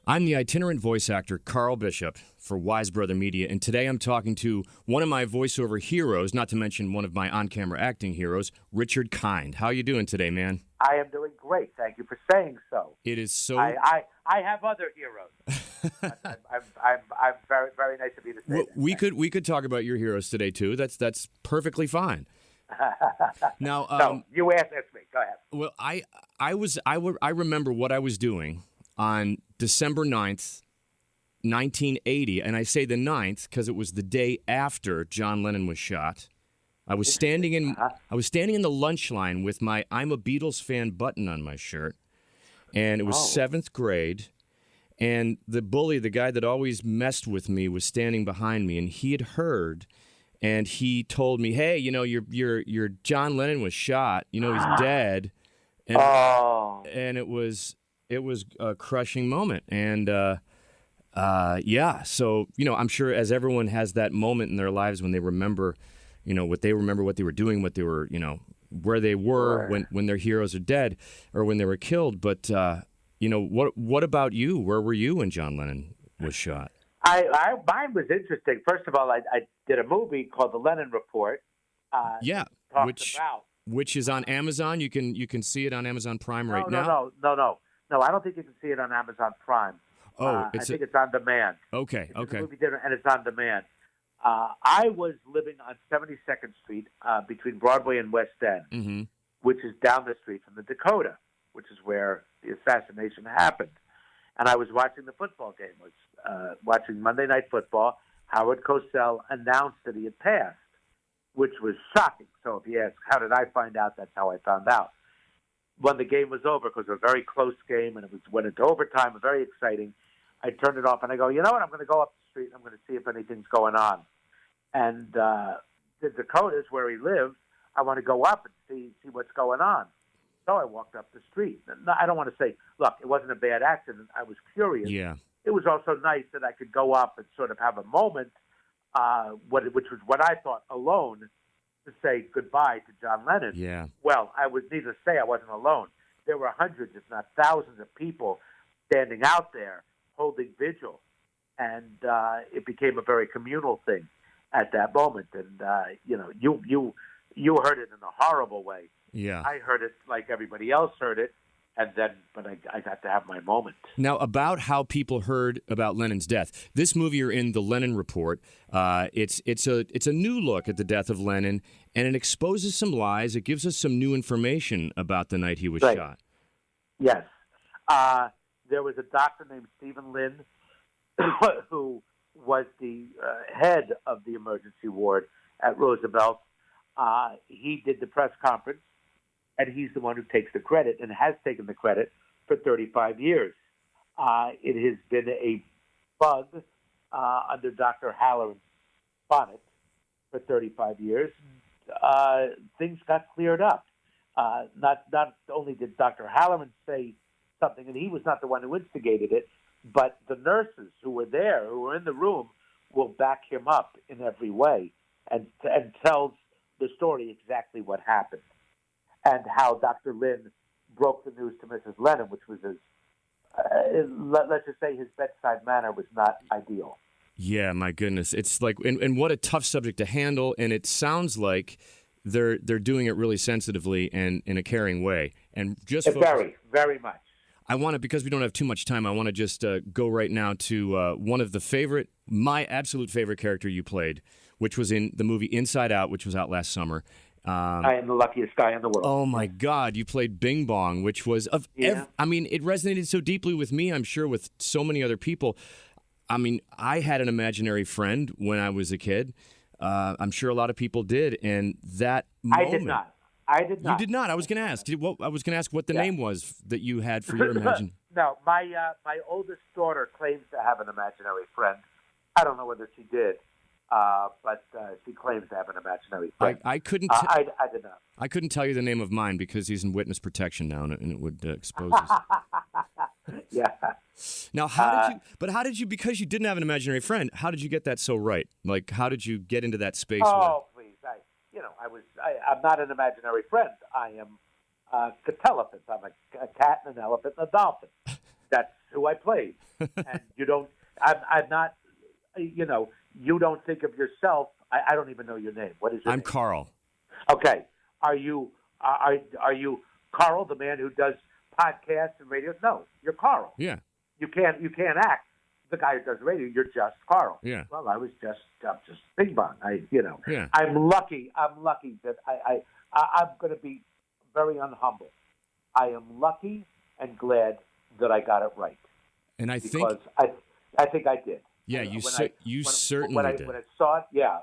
I'm the itinerant voice actor Carl Bishop for Wise Brother Media, and today I'm talking to one of my voiceover heroes, not to mention one of my on-camera acting heroes, Richard Kind. How you doing today, man? I am doing great. Thank you for saying so. It is so. I have other heroes. I'm very very nice to be the same. We could talk about your heroes today too. That's perfectly fine. Now, no, you asked me. Go ahead. Well, I remember what I was doing on December 9th, 1980, and I say the 9th because it was the day after John Lennon was shot. I was standing in the lunch line with my "I'm a Beatles fan" button on my shirt, and it was seventh grade. And the bully, the guy that always messed with me, was standing behind me, and he had heard, and he told me, "Hey, you know, your John Lennon was shot. You know, he's dead." And it was a crushing moment, and yeah. So I'm sure as everyone has that moment in their lives when they remember, what they were doing, what they were, where they were when their heroes are dead or when they were killed. But what about you? Where were you when John Lennon was shot? Mine was interesting. First of all, I did a movie called The Lennon Report. Which is on Amazon. You can see it on Amazon Prime now. No. I don't think you can see it on Amazon Prime. I think it's on demand. Okay. It's a movie theater, and it's on demand. I was living on 72nd Street between Broadway and West End, which is down the street from the Dakota, which is where the assassination happened. And I was watching the football game. I was watching Monday Night Football. Howard Cosell announced that he had passed, which was shocking. So if you ask, how did I find out? That's how I found out. When the game was over, because it was a very close game, and went into overtime, very exciting, I turned it off, and I go, you know what, I'm going to go up the street, and I'm going to see if anything's going on. And the Dakotas, where he lives, I want to go up and see what's going on. So I walked up the street. No, I don't want to say, look, it wasn't a bad accident. I was curious. Yeah. It was also nice that I could go up and sort of have a moment, which was what I thought alone, to say goodbye to John Lennon. Yeah. Well, I was needless to say I wasn't alone. There were hundreds, if not thousands, of people standing out there holding vigil, and it became a very communal thing at that moment. And you heard it in a horrible way. Yeah. I heard it like everybody else heard it. But I got to have my moment. Now, about how people heard about Lennon's death. This movie you're in, The Lennon Report. It's a new look at the death of Lennon, and it exposes some lies. It gives us some new information about the night he was shot. Yes. There was a doctor named Stephen Lynn who was the head of the emergency ward at Roosevelt. He did the press conference. And he's the one who takes the credit and has taken the credit for 35 years. It has been a bug under Dr. Halloran's bonnet for 35 years. Things got cleared up. Not only did Dr. Halloran say something, and he was not the one who instigated it, but the nurses who were there, who were in the room, will back him up in every way and tells the story exactly what happened. And how Dr. Lynn broke the news to Mrs. Lennon, which was let's just say his bedside manner was not ideal. Yeah, my goodness. It's like, and what a tough subject to handle, and it sounds like they're doing it really sensitively and in a caring way. And just very, very much. I want to, because we don't have too much time, I want to just go right now to one of my absolute favorite character you played, which was in the movie Inside Out, which was out last summer. I am the luckiest guy in the world. Oh, my God. You played Bingbong, which was it resonated so deeply with me, I'm sure, with so many other people. I mean, I had an imaginary friend when I was a kid. I'm sure a lot of people did. And that moment. I did not. You did not? I was going to ask. What the name was that you had for your imagination. No, my oldest daughter claims to have an imaginary friend. I don't know whether she did. But she claims to have an imaginary friend. I couldn't. I did not. I couldn't tell you the name of mine because he's in witness protection now, and it would expose us. Yeah. Now, how did you? Because you didn't have an imaginary friend, how did you get that so right? Like, how did you get into that space? Oh, please! I'm not an imaginary friend. I am Catelophus. I'm a cat and an elephant and a dolphin. that's who I played. And you don't. I'm not. You know, you don't think of yourself. I don't even know your name. What is your name? I'm Carl. Okay. Are you Carl, the man who does podcasts and radio? No, you're Carl. Yeah. You can't act the guy who does radio. You're just Carl. Yeah. Well, I'm just Bingbong. Yeah. I'm lucky that I'm going to be very unhumble. I am lucky and glad that I got it right. And I think I think I did. Yeah, you certainly did. When I saw it, yeah,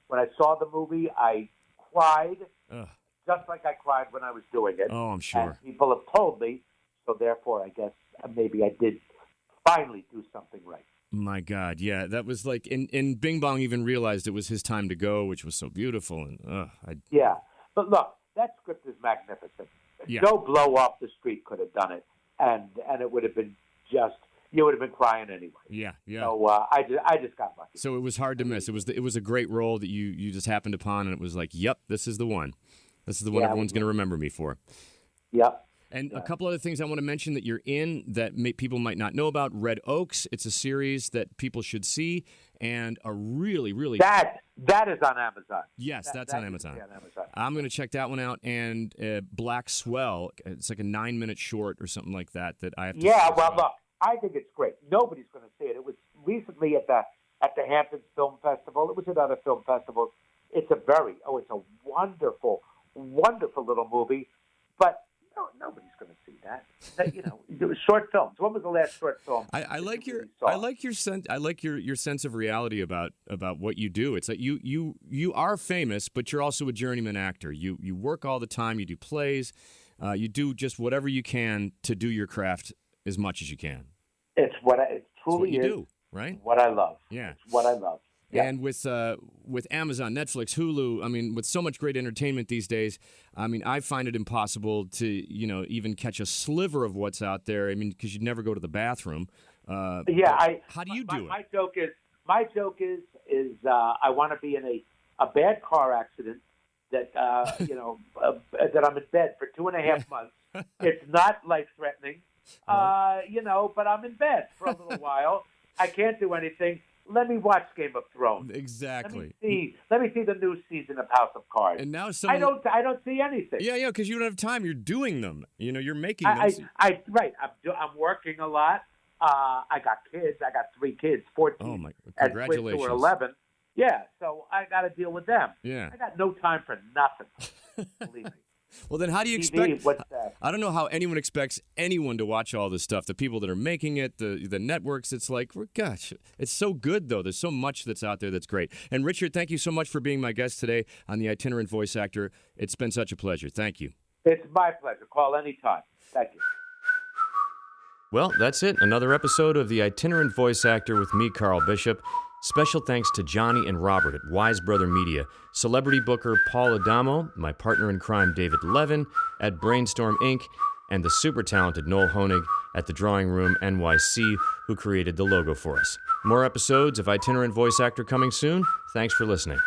when I saw the movie, I cried. Ugh. Just like I cried when I was doing it. Oh, I'm sure. And people have told me, so therefore I guess maybe I did finally do something right. My God, yeah, that was like, and Bingbong even realized it was his time to go, which was so beautiful. And Yeah, but look, that script is magnificent. Yeah. Joe Blow off the street could have done it, and it would have been you would have been crying anyway. Yeah. So I just got lucky. So it was hard to miss. It was a great role that you just happened upon, and it was like, yep, this is the one. This is the one everyone's going to remember me for. Yep. And a couple other things I want to mention that you're in that people might not know about. Red Oaks. It's a series that people should see, and a really, really... That is on Amazon. Yes, that's on Amazon. On Amazon. I'm going to check that one out. And Black Swell. It's like a 9-minute short or something like that I have to... Yeah, well, look, I think it's great. Nobody's going to see it. It was recently at the Hamptons Film Festival. It was at other film festivals. It's a wonderful, wonderful little movie, but nobody's going to see that. It was short films. When was the last short film? I like your sense of reality about what you do. It's like you are famous, but you're also a journeyman actor. You work all the time. You do plays. You do just whatever you can to do your craft as much as you can. It's what you do, right? What I love. Yeah, it's what I love. Yeah. And with Amazon, Netflix, Hulu, I mean, with so much great entertainment these days, I mean, I find it impossible to, even catch a sliver of what's out there. I mean, because you'd never go to the bathroom. How do you do it? My joke is I want to be in a bad car accident that that I'm in bed for 2.5 months. It's not life threatening, but I'm in bed for a little while. I can't do anything. Let me watch Game of Thrones. Exactly. Let me see the new season of House of Cards. And now I don't see anything. Yeah, because you don't have time. You're doing them. You're making them. Right. I'm working a lot. I got kids. I got 3 kids, 14. Oh my! Congratulations. And 11. Yeah. So I got to deal with them. Yeah. I got no time for nothing. Believe me. Well, then how do you expect... What's that? I don't know how anyone expects anyone to watch all this stuff. The people that are making it, the networks, it's like, gosh, it's so good, though. There's so much that's out there that's great. And Richard, thank you so much for being my guest today on The Itinerant Voice Actor. It's been such a pleasure. Thank you. It's my pleasure. Call anytime. Thank you. Well, that's it. Another episode of The Itinerant Voice Actor with me, Carl Bishop. Special thanks to Johnny and Robert at Wise Brother Media, celebrity booker Paul Adamo, my partner in crime David Levin at Brainstorm Inc., and the super talented Noel Honig at the Drawing Room NYC, who created the logo for us. More episodes of Itinerant Voice Actor coming soon. Thanks for listening.